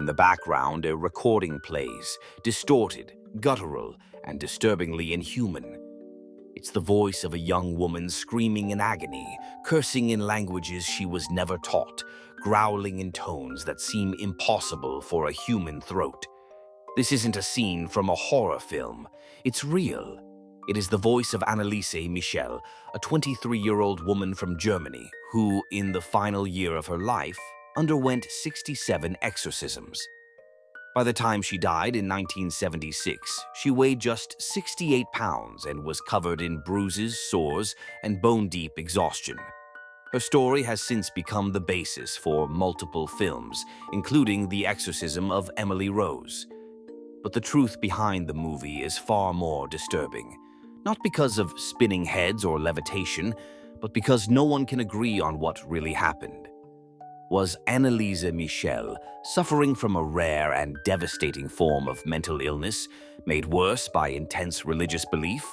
In the background, a recording plays, distorted, guttural, and disturbingly inhuman. It's the voice of a young woman screaming in agony, cursing in languages she was never taught, growling in tones that seem impossible for a human throat. This isn't a scene from a horror film. It's real. It is the voice of Anneliese Michel, a 23-year-old woman from Germany who, in the final year of her life, underwent 67 exorcisms. By the time she died in 1976, she weighed just 68 pounds and was covered in bruises, sores, and bone-deep exhaustion. Her story has since become the basis for multiple films, including The Exorcism of Emily Rose. But the truth behind the movie is far more disturbing. Not because of spinning heads or levitation, but because no one can agree on what really happened. Was Anneliese Michel suffering from a rare and devastating form of mental illness made worse by intense religious belief?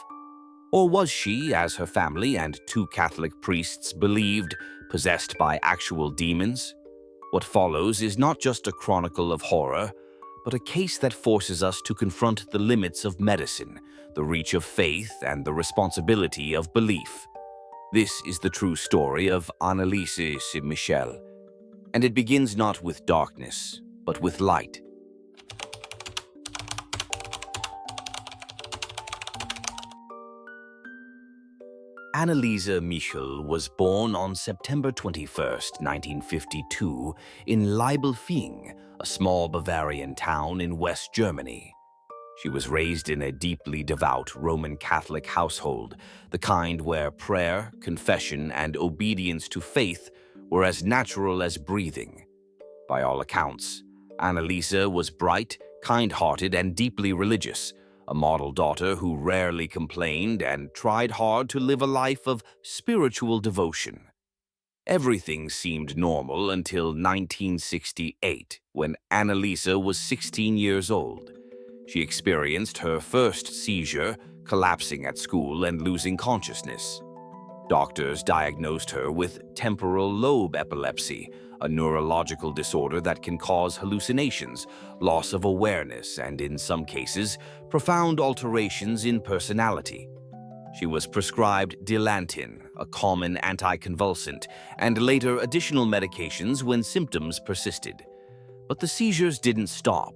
Or was she, as her family and 2 Catholic priests believed, possessed by actual demons? What follows is not just a chronicle of horror, but a case that forces us to confront the limits of medicine, the reach of faith, and the responsibility of belief. This is the true story of Anneliese Michel. And it begins not with darkness, but with light. Anneliese Michel was born on September 21, 1952, in Leibelfing, a small Bavarian town in West Germany. She was raised in a deeply devout Roman Catholic household, the kind where prayer, confession, and obedience to faith were as natural as breathing. By all accounts, Anneliese was bright, kind-hearted, and deeply religious, a model daughter who rarely complained and tried hard to live a life of spiritual devotion. Everything seemed normal until 1968, when Anneliese was 16 years old. She experienced her first seizure, collapsing at school and losing consciousness. Doctors diagnosed her with temporal lobe epilepsy, a neurological disorder that can cause hallucinations, loss of awareness, and in some cases, profound alterations in personality. She was prescribed Dilantin, a common anticonvulsant, and later additional medications when symptoms persisted. But the seizures didn't stop.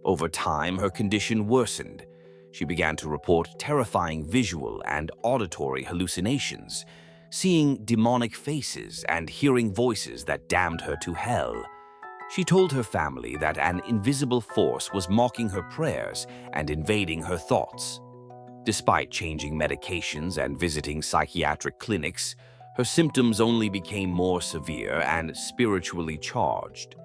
Over time, her condition worsened. She began to report terrifying visual and auditory hallucinations, seeing demonic faces and hearing voices that damned her to hell. She told her family that an invisible force was mocking her prayers and invading her thoughts. Despite changing medications and visiting psychiatric clinics, her symptoms only became more severe and spiritually charged.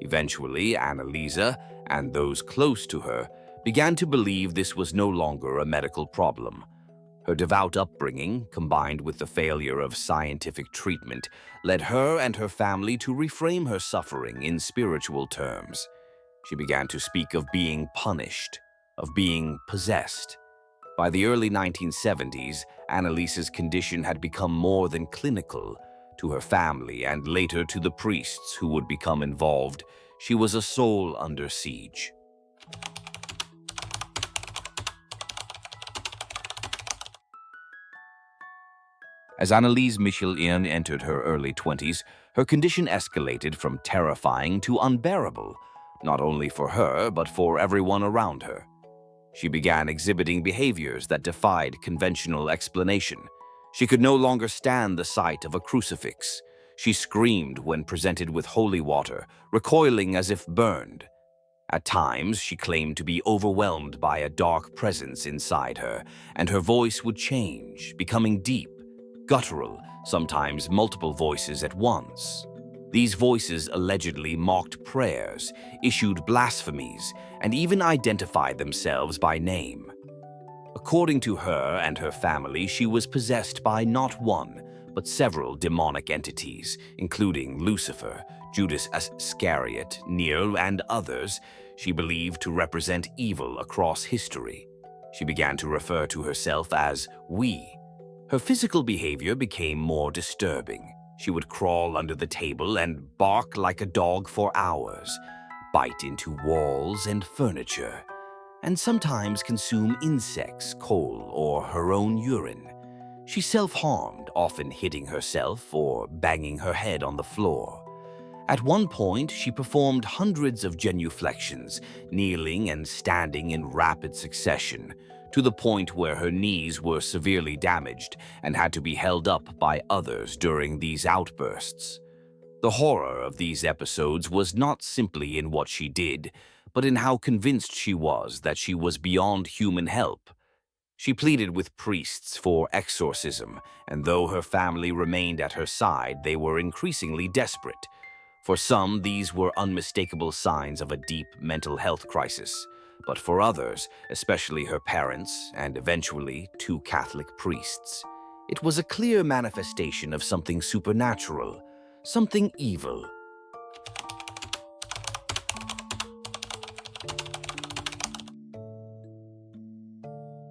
Eventually, Anneliese, and those close to her, began to believe this was no longer a medical problem. Her devout upbringing, combined with the failure of scientific treatment, led her and her family to reframe her suffering in spiritual terms. She began to speak of being punished, of being possessed. By the early 1970s, Anneliese's condition had become more than clinical. To her family and later to the priests who would become involved, she was a soul under siege. As Anneliese Michel entered her early 20s, her condition escalated from terrifying to unbearable, not only for her, but for everyone around her. She began exhibiting behaviors that defied conventional explanation. She could no longer stand the sight of a crucifix. She screamed when presented with holy water, recoiling as if burned. At times, she claimed to be overwhelmed by a dark presence inside her, and her voice would change, becoming deep, guttural, sometimes multiple voices at once. These voices allegedly mocked prayers, issued blasphemies, and even identified themselves by name. According to her and her family, she was possessed by not one, but several demonic entities, including Lucifer, Judas Iscariot, Nero, and others she believed to represent evil across history. She began to refer to herself as we. Her physical behavior became more disturbing. She would crawl under the table and bark like a dog for hours. bite into walls and furniture, and sometimes consume insects, coal, or her own urine. She self-harmed, often hitting herself or banging her head on the floor. At one point, she performed hundreds of genuflections, kneeling and standing in rapid succession, to the point where her knees were severely damaged and had to be held up by others during these outbursts. The horror of these episodes was not simply in what she did, but in how convinced she was that she was beyond human help. She pleaded with priests for exorcism, and though her family remained at her side, they were increasingly desperate. For some, these were unmistakable signs of a deep mental health crisis, but for others, especially her parents and eventually 2 Catholic priests, it was a clear manifestation of something supernatural, something evil.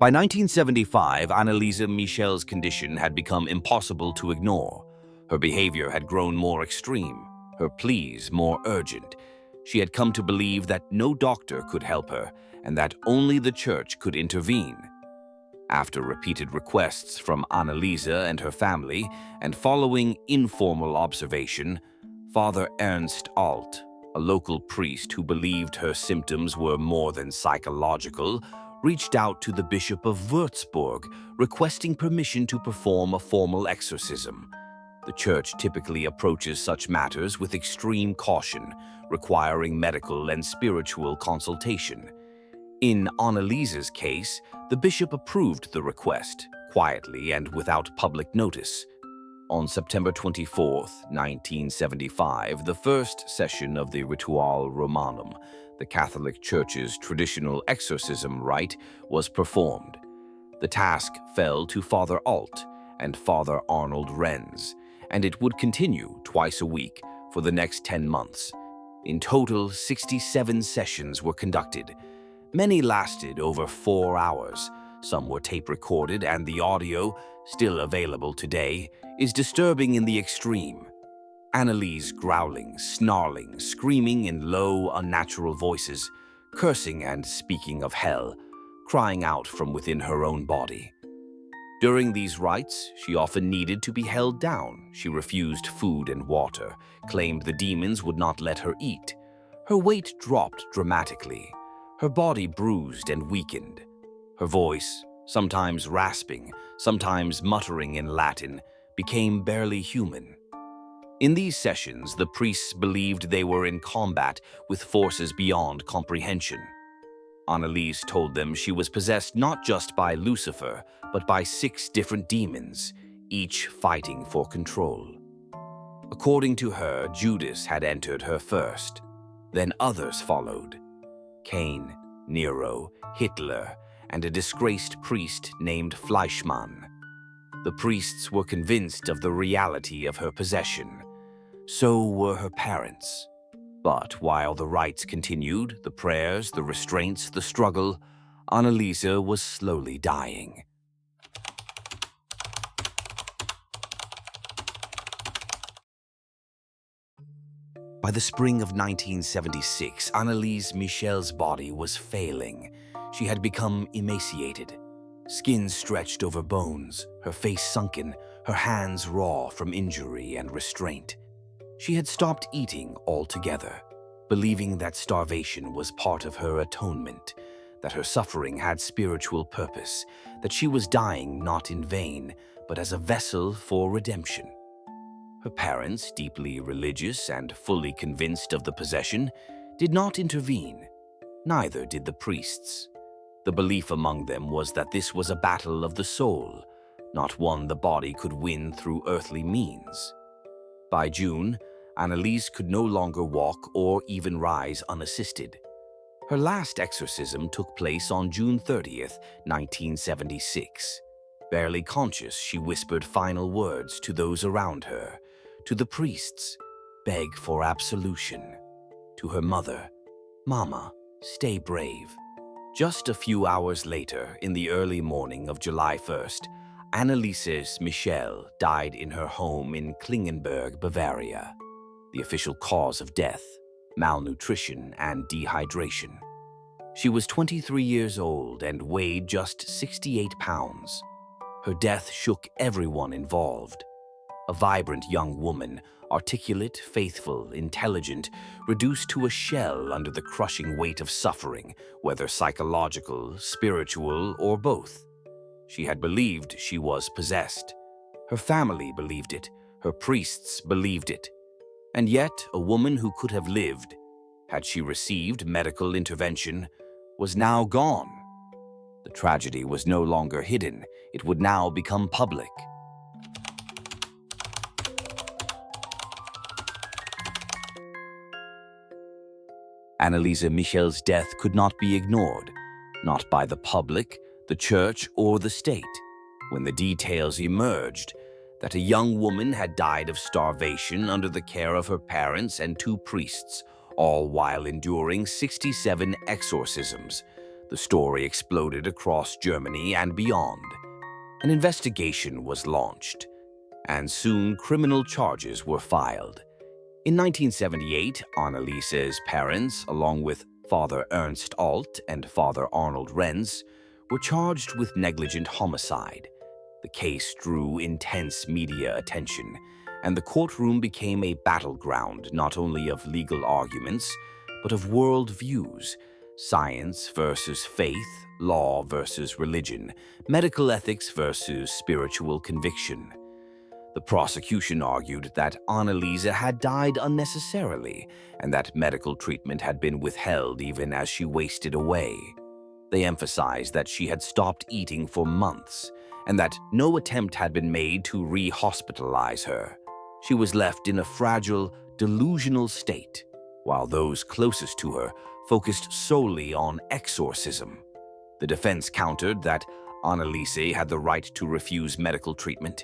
By 1975, Anneliese Michel's condition had become impossible to ignore. Her behavior had grown more extreme, her pleas more urgent. She had come to believe that no doctor could help her and that only the church could intervene. After repeated requests from Anneliese and her family, and following informal observation, Father Ernst Alt, a local priest who believed her symptoms were more than psychological, reached out to the Bishop of Würzburg, requesting permission to perform a formal exorcism. The church typically approaches such matters with extreme caution, requiring medical and spiritual consultation. In Anneliese's case, the bishop approved the request, quietly and without public notice. On September 24, 1975, the first session of the Ritual Romanum, the Catholic Church's traditional exorcism rite, was performed. The task fell to Father Alt and Father Arnold Renz, and it would continue twice a week for the next 10 months. In total, 67 sessions were conducted. Many lasted over 4 hours. Some were tape-recorded, and the audio, still available today, is disturbing in the extreme. Anneliese growling, snarling, screaming in low, unnatural voices, cursing and speaking of hell, crying out from within her own body. During these rites, she often needed to be held down. She refused food and water, claimed the demons would not let her eat. Her weight dropped dramatically. Her body bruised and weakened. Her voice, sometimes rasping, sometimes muttering in Latin, became barely human. In these sessions, the priests believed they were in combat with forces beyond comprehension. Anneliese told them she was possessed not just by Lucifer, but by 6 different demons, each fighting for control. According to her, Judas had entered her first. Then others followed: Cain, Nero, Hitler, and a disgraced priest named Fleischmann. The priests were convinced of the reality of her possession. So were her parents. But while the rites continued, the prayers, the restraints, the struggle, Anneliese was slowly dying. By the spring of 1976, Anneliese Michel's body was failing. She had become emaciated. Skin stretched over bones, her face sunken, her hands raw from injury and restraint. She had stopped eating altogether, believing that starvation was part of her atonement, that her suffering had spiritual purpose, that she was dying not in vain, but as a vessel for redemption. Her parents, deeply religious and fully convinced of the possession, did not intervene. Neither did the priests. The belief among them was that this was a battle of the soul, not one the body could win through earthly means. By June, Anneliese could no longer walk or even rise unassisted. Her last exorcism took place on June 30th, 1976. Barely conscious, she whispered final words to those around her, to the priests, beg for absolution. To her mother, "Mama, stay brave." Just a few hours later, in the early morning of July 1st, Anneliese Michel died in her home in Klingenberg, Bavaria. The official cause of death: malnutrition, and dehydration. She was 23 years old and weighed just 68 pounds. Her death shook everyone involved. A vibrant young woman, articulate, faithful, intelligent, reduced to a shell under the crushing weight of suffering, whether psychological, spiritual, or both. She had believed she was possessed. Her family believed it. Her priests believed it. And yet, a woman who could have lived, had she received medical intervention, was now gone. The tragedy was no longer hidden. It would now become public. Anneliese Michel's death could not be ignored, not by the public, the church, or the state. When the details emerged that a young woman had died of starvation under the care of her parents and two priests, all while enduring 67 exorcisms, the story exploded across Germany and beyond. An investigation was launched, and soon criminal charges were filed. In 1978, Anneliese's parents, along with Father Ernst Alt and Father Arnold Renz, were charged with negligent homicide. The case drew intense media attention, and the courtroom became a battleground not only of legal arguments, but of world views: science versus faith, law versus religion, medical ethics versus spiritual conviction. The prosecution argued that Anneliese had died unnecessarily and that medical treatment had been withheld even as she wasted away. They emphasized that she had stopped eating for months and that no attempt had been made to re-hospitalize her. She was left in a fragile, delusional state, while those closest to her focused solely on exorcism. The defense countered that Anneliese had the right to refuse medical treatment,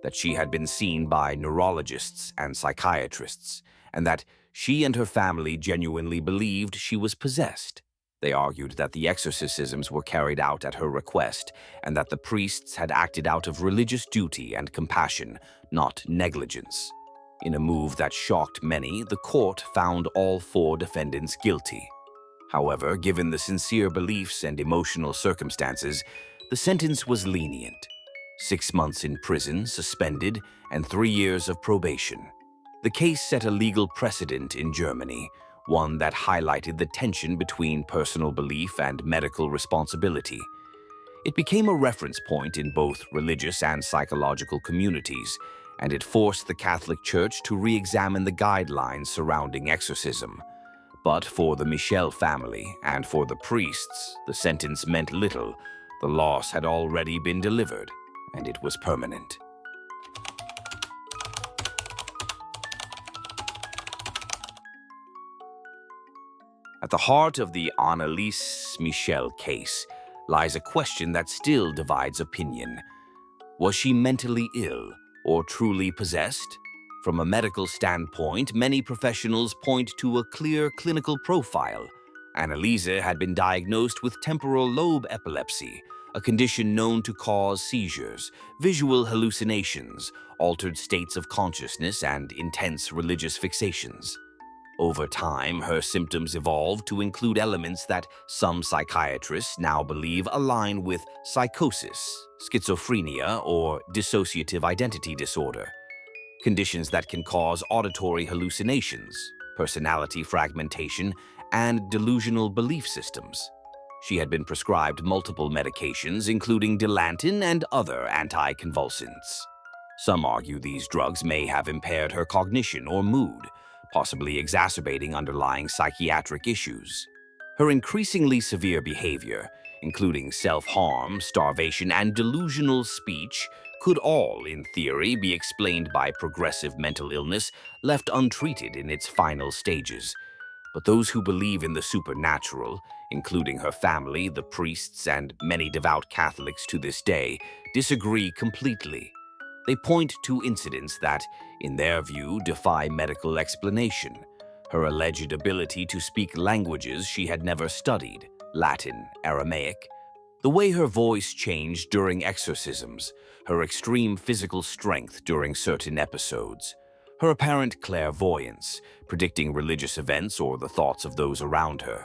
that she had been seen by neurologists and psychiatrists, and that she and her family genuinely believed she was possessed. They argued that the exorcisms were carried out at her request, and that the priests had acted out of religious duty and compassion, not negligence. In a move that shocked many, the court found all four defendants guilty. However, given the sincere beliefs and emotional circumstances, the sentence was lenient: 6 months in prison, suspended, and 3 years of probation. The case set a legal precedent in Germany, one that highlighted the tension between personal belief and medical responsibility. It became a reference point in both religious and psychological communities, and it forced the Catholic Church to re-examine the guidelines surrounding exorcism. But for the Michel family and for the priests, the sentence meant little. The loss had already been delivered, and it was permanent. At the heart of the Anneliese Michel case lies a question that still divides opinion. Was she mentally ill or truly possessed? From a medical standpoint, many professionals point to a clear clinical profile. Anneliese had been diagnosed with temporal lobe epilepsy, a condition known to cause seizures, visual hallucinations, altered states of consciousness, and intense religious fixations. Over time, her symptoms evolved to include elements that some psychiatrists now believe align with psychosis, schizophrenia, or dissociative identity disorder, conditions that can cause auditory hallucinations, personality fragmentation, and delusional belief systems. She had been prescribed multiple medications, including Dilantin and other anticonvulsants. Some argue these drugs may have impaired her cognition or mood, possibly exacerbating underlying psychiatric issues. Her increasingly severe behavior, including self-harm, starvation, and delusional speech, could all, in theory, be explained by progressive mental illness left untreated in its final stages. But those who believe in the supernatural, including her family, the priests, and many devout Catholics to this day, disagree completely. They point to incidents that, in their view, defy medical explanation. Her alleged ability to speak languages she had never studied, Latin, Aramaic, the way her voice changed during exorcisms, her extreme physical strength during certain episodes, her apparent clairvoyance, predicting religious events or the thoughts of those around her.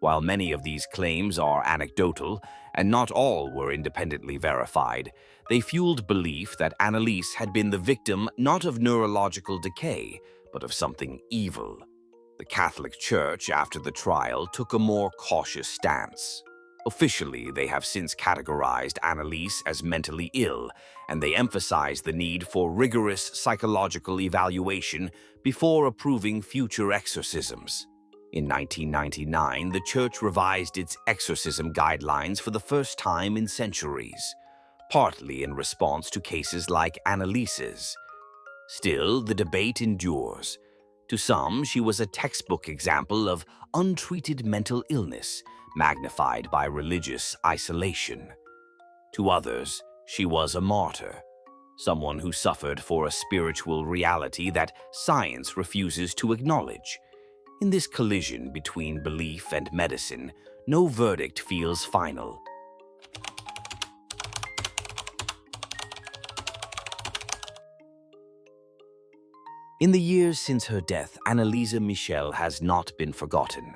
While many of these claims are anecdotal, and not all were independently verified, they fueled belief that Anneliese had been the victim not of neurological decay, but of something evil. The Catholic Church, after the trial, took a more cautious stance. Officially, they have since categorized Anneliese as mentally ill, and they emphasize the need for rigorous psychological evaluation before approving future exorcisms. In 1999, the Church revised its exorcism guidelines for the first time in centuries, partly in response to cases like Anneliese's. Still, the debate endures. To some, she was a textbook example of untreated mental illness, magnified by religious isolation. To others, she was a martyr, someone who suffered for a spiritual reality that science refuses to acknowledge. In this collision between belief and medicine, no verdict feels final. In the years since her death, Anneliese Michel has not been forgotten.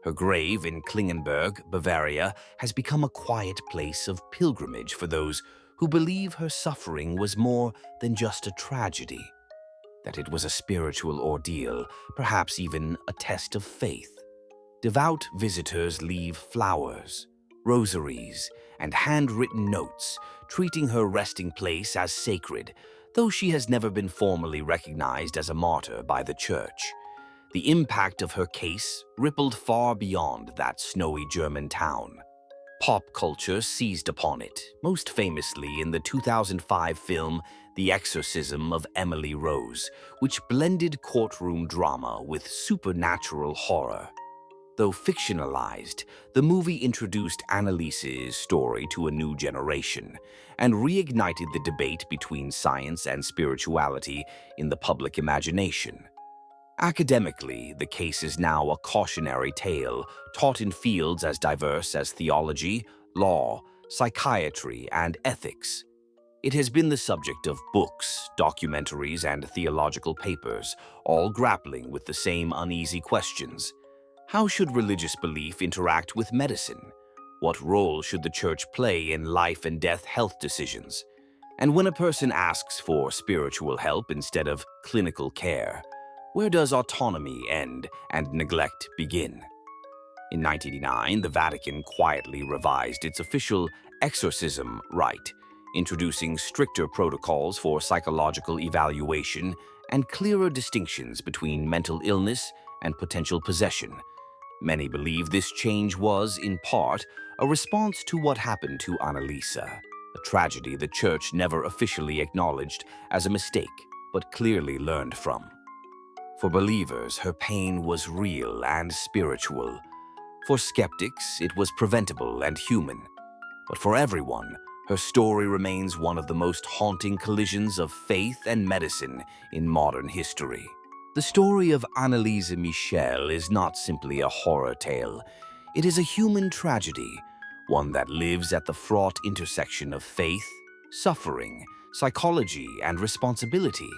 Her grave in Klingenberg, Bavaria, has become a quiet place of pilgrimage for those who believe her suffering was more than just a tragedy, that it was a spiritual ordeal, perhaps even a test of faith. Devout visitors leave flowers, rosaries, and handwritten notes, treating her resting place as sacred, though she has never been formally recognized as a martyr by the Church. The impact of her case rippled far beyond that snowy German town. Pop culture seized upon it, most famously in the 2005 film The Exorcism of Emily Rose, which blended courtroom drama with supernatural horror. Though fictionalized, the movie introduced Anneliese's story to a new generation and reignited the debate between science and spirituality in the public imagination. Academically, the case is now a cautionary tale taught in fields as diverse as theology, law, psychiatry, and ethics. It has been the subject of books, documentaries, and theological papers, all grappling with the same uneasy questions. How should religious belief interact with medicine? What role should the Church play in life and death health decisions? And when a person asks for spiritual help instead of clinical care, where does autonomy end and neglect begin? In 1989, the Vatican quietly revised its official exorcism rite, introducing stricter protocols for psychological evaluation and clearer distinctions between mental illness and potential possession. Many believe this change was, in part, a response to what happened to Anneliese, a tragedy the Church never officially acknowledged as a mistake, but clearly learned from. For believers, her pain was real and spiritual. For skeptics, it was preventable and human. But for everyone, her story remains one of the most haunting collisions of faith and medicine in modern history. The story of Anneliese Michel is not simply a horror tale. It is a human tragedy, one that lives at the fraught intersection of faith, suffering, psychology, and responsibility.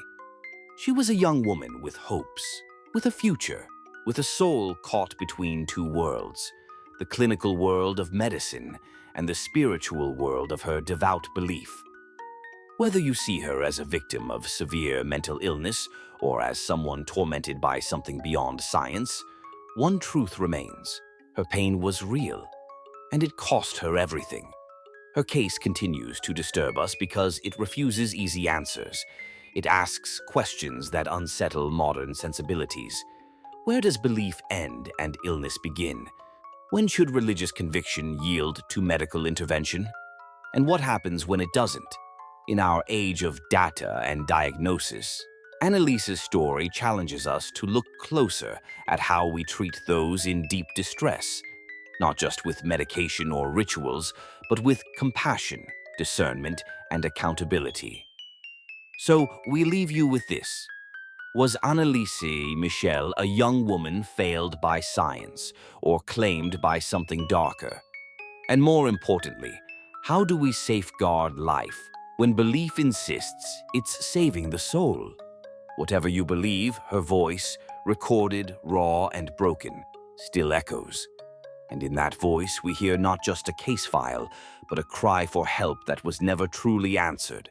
She was a young woman with hopes, with a future, with a soul caught between two worlds, the clinical world of medicine and the spiritual world of her devout belief. Whether you see her as a victim of severe mental illness or as someone tormented by something beyond science, one truth remains: her pain was real, and it cost her everything. Her case continues to disturb us because it refuses easy answers. It asks questions that unsettle modern sensibilities. Where does belief end and illness begin? When should religious conviction yield to medical intervention? And what happens when it doesn't? In our age of data and diagnosis, Anneliese's story challenges us to look closer at how we treat those in deep distress, not just with medication or rituals, but with compassion, discernment, and accountability. So we leave you with this. Was Anneliese Michel a young woman failed by science or claimed by something darker? And more importantly, how do we safeguard life when belief insists it's saving the soul? Whatever you believe, her voice, recorded, raw, and broken, still echoes. And in that voice, we hear not just a case file, but a cry for help that was never truly answered.